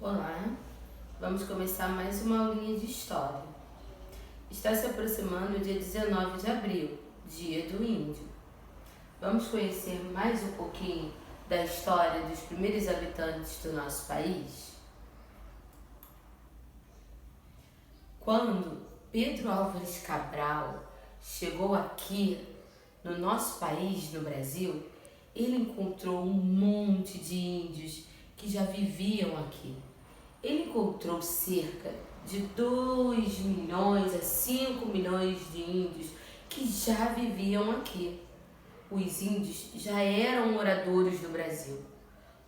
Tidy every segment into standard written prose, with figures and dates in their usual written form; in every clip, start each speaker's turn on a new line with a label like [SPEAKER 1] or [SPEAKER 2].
[SPEAKER 1] Olá, vamos começar mais uma aulinha de História. Está se aproximando o dia 19 de abril, Dia do Índio. Vamos conhecer mais um pouquinho da história dos primeiros habitantes do nosso país? Quando Pedro Álvares Cabral chegou aqui no nosso país, no Brasil, ele encontrou um monte de índios que já viviam aqui. Ele encontrou cerca de 2 milhões a 5 milhões de índios que já viviam aqui. Os índios já eram moradores do Brasil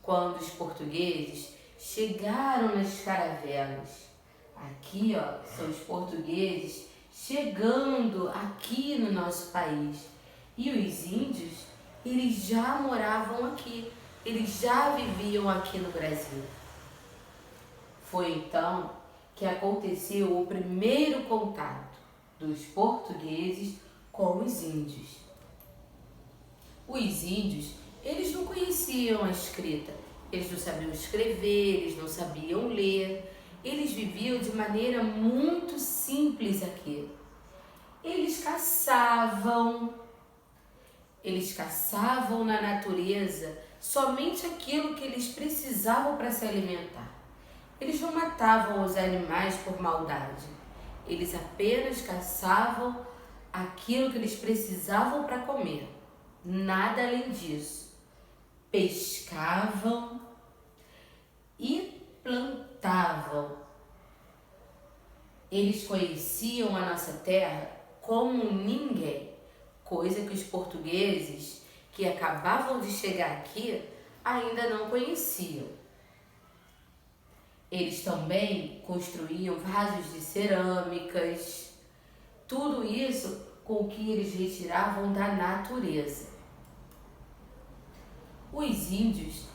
[SPEAKER 1] quando os portugueses chegaram nas caravelas. Aqui, são os portugueses chegando aqui no nosso país. E os índios, eles já moravam aqui, eles já viviam aqui no Brasil. Foi então que aconteceu o primeiro contato dos portugueses com os índios. Os índios, eles não conheciam a escrita, eles não sabiam escrever, eles não sabiam ler, eles viviam de maneira muito simples aqui. Eles caçavam na natureza somente aquilo que eles precisavam para se alimentar. Eles não matavam os animais por maldade. Eles apenas caçavam aquilo que eles precisavam para comer. Nada além disso. Pescavam e plantavam. Eles conheciam a nossa terra como ninguém, coisa que os portugueses que acabavam de chegar aqui ainda não conheciam. Eles também construíam vasos de cerâmicas, tudo isso com o que eles retiravam da natureza. Os índios,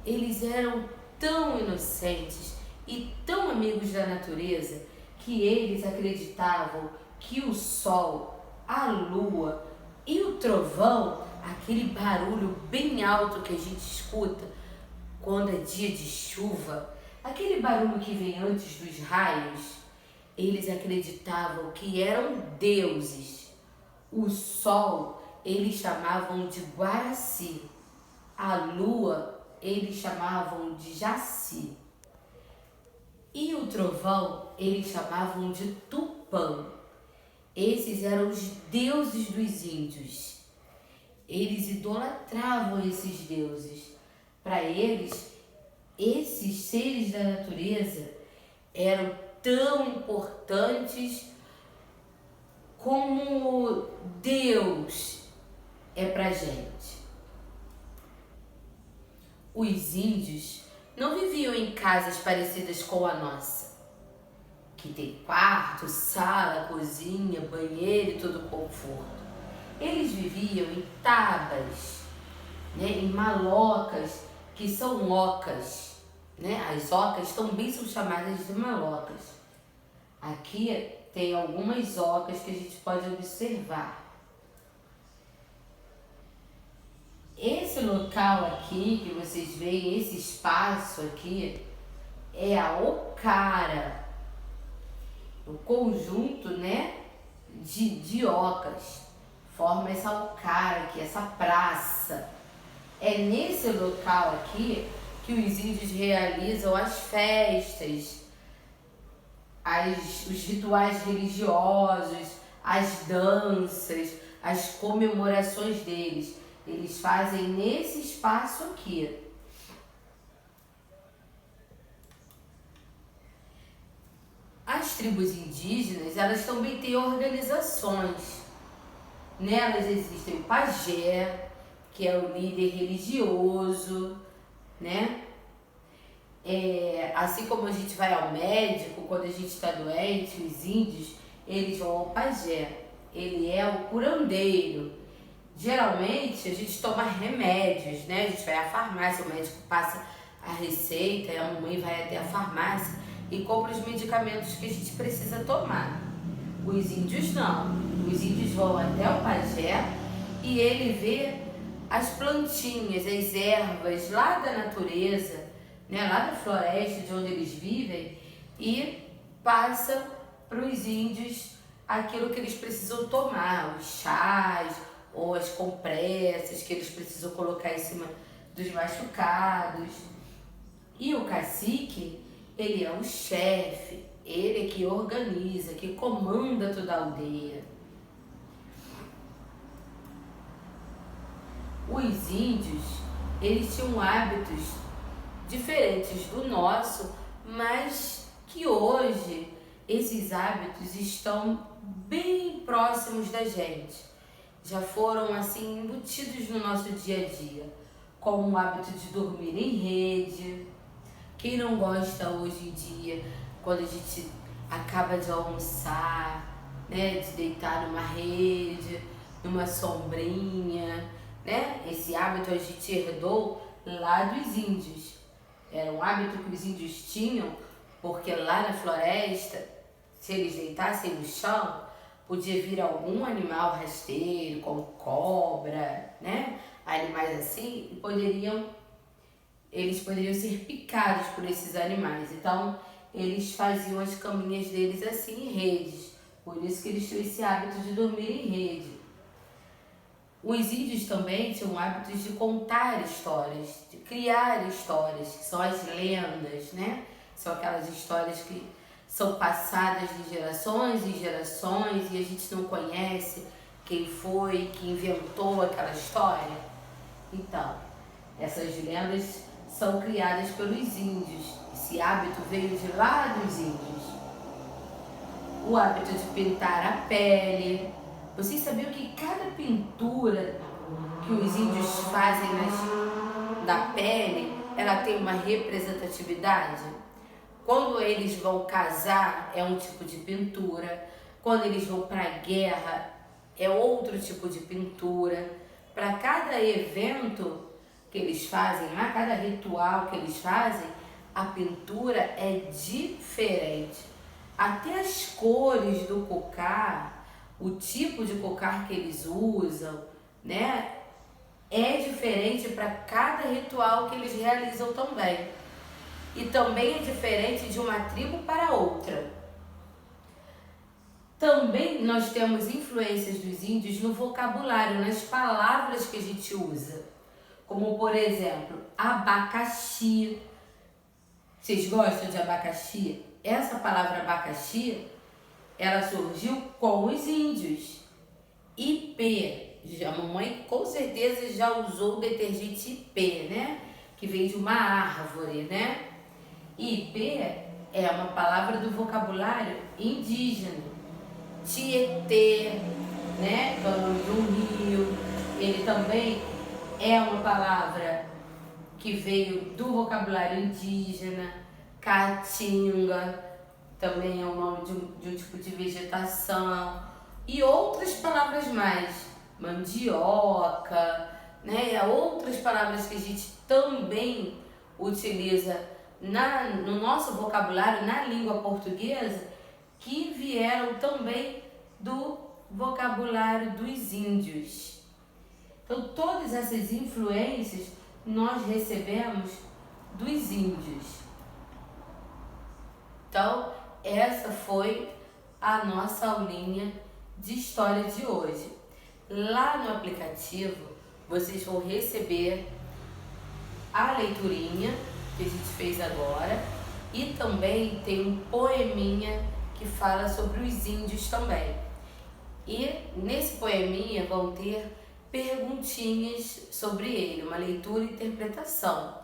[SPEAKER 1] eles eram tão inocentes e tão amigos da natureza que eles acreditavam que o sol, a lua e o trovão, aquele barulho bem alto que a gente escuta quando é dia de chuva, aquele barulho que vem antes dos raios, eles acreditavam que eram deuses. O sol, eles chamavam de Guaraci. A lua, eles chamavam de Jaci. E o trovão, eles chamavam de Tupã. Esses eram os deuses dos índios. Eles idolatravam esses deuses. Para eles, esses seres da natureza eram tão importantes como Deus é pra gente. Os índios não viviam em casas parecidas com a nossa, que tem quarto, sala, cozinha, banheiro e todo conforto. Eles viviam em tabas, em malocas, que são ocas, As ocas também são chamadas de malocas. Aqui tem algumas ocas que a gente pode observar. Esse local aqui que vocês veem, esse espaço aqui, é a ocara, o conjunto, de ocas. Forma essa ocara aqui, essa praça. É nesse local aqui que os índios realizam as festas, os rituais religiosos, as danças, as comemorações deles. Eles fazem nesse espaço aqui. As tribos indígenas, elas também têm organizações. Nelas existem o pajé, que é o líder religioso, assim como a gente vai ao médico quando a gente está doente, os índios, eles vão ao pajé. Ele é o curandeiro. Geralmente a gente toma remédios, A gente vai à farmácia, o médico passa a receita, e a mamãe vai até a farmácia e compra os medicamentos que a gente precisa tomar. Os índios não. Os índios vão até o pajé e ele vê as plantinhas, as ervas lá da natureza né, lá da floresta de onde eles vivem e passa para os índios aquilo que eles precisam tomar, os chás ou as compressas que eles precisam colocar em cima dos machucados. E o cacique, ele é o chefe, ele é que organiza, que comanda toda a aldeia. Os índios, eles tinham hábitos diferentes do nosso, mas que hoje esses hábitos estão bem próximos da gente. Já foram assim embutidos no nosso dia a dia, como o hábito de dormir em rede. Quem não gosta hoje em dia, quando a gente acaba de almoçar, né, de deitar numa rede, numa sombrinha, né? Esse hábito a gente herdou lá dos índios. Era um hábito que os índios tinham, porque lá na floresta, se eles deitassem no chão, podia vir algum animal rasteiro, como cobra, né? Animais assim, e eles poderiam ser picados por esses animais. Então, eles faziam as caminhas deles assim, em redes. Por isso que eles tinham esse hábito de dormir em rede. Os índios também tinham hábitos de contar histórias, de criar histórias, que são as lendas, né? São aquelas histórias que são passadas de gerações em gerações e a gente não conhece quem foi que inventou aquela história. Então, essas lendas são criadas pelos índios. Esse hábito veio de lá dos índios. O hábito de pintar a pele. Vocês sabiam que cada pintura que os índios fazem da pele, ela tem uma representatividade? Quando eles vão casar, é um tipo de pintura. Quando eles vão para a guerra, é outro tipo de pintura. Para cada evento que eles fazem lá, cada ritual que eles fazem, a pintura é diferente. Até as cores do cocar, o tipo de cocar que eles usam, né, é diferente para cada ritual que eles realizam também. E também é diferente de uma tribo para outra. Também nós temos influências dos índios no vocabulário, nas palavras que a gente usa. Como, por exemplo, abacaxi. Vocês gostam de abacaxi? Essa palavra abacaxi, ela surgiu com os índios. IP, a mamãe com certeza já usou o detergente IP, né? Que veio de uma árvore, né? IP é uma palavra do vocabulário indígena. Tietê, né? Do rio, ele também é uma palavra que veio do vocabulário indígena. Caatinga também é o nome de um tipo de vegetação. E outras palavras mais, mandioca, né? Outras palavras que a gente também utiliza no nosso vocabulário, na língua portuguesa, que vieram também do vocabulário dos índios. Então, todas essas influências nós recebemos dos índios. Então, essa foi a nossa aulinha de história de hoje. Lá no aplicativo, vocês vão receber a leiturinha que a gente fez agora e também tem um poeminha que fala sobre os índios também. E nesse poeminha vão ter perguntinhas sobre ele, uma leitura e interpretação,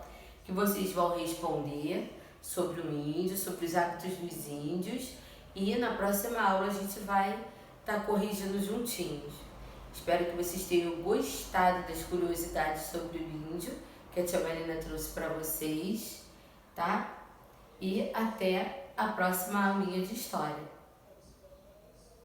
[SPEAKER 1] que vocês vão responder sobre o índio, sobre os hábitos dos índios, e na próxima aula a gente vai estar corrigindo juntinhos. Espero que vocês tenham gostado das curiosidades sobre o índio que a tia Marina trouxe para vocês, tá? E até a próxima aulinha de história.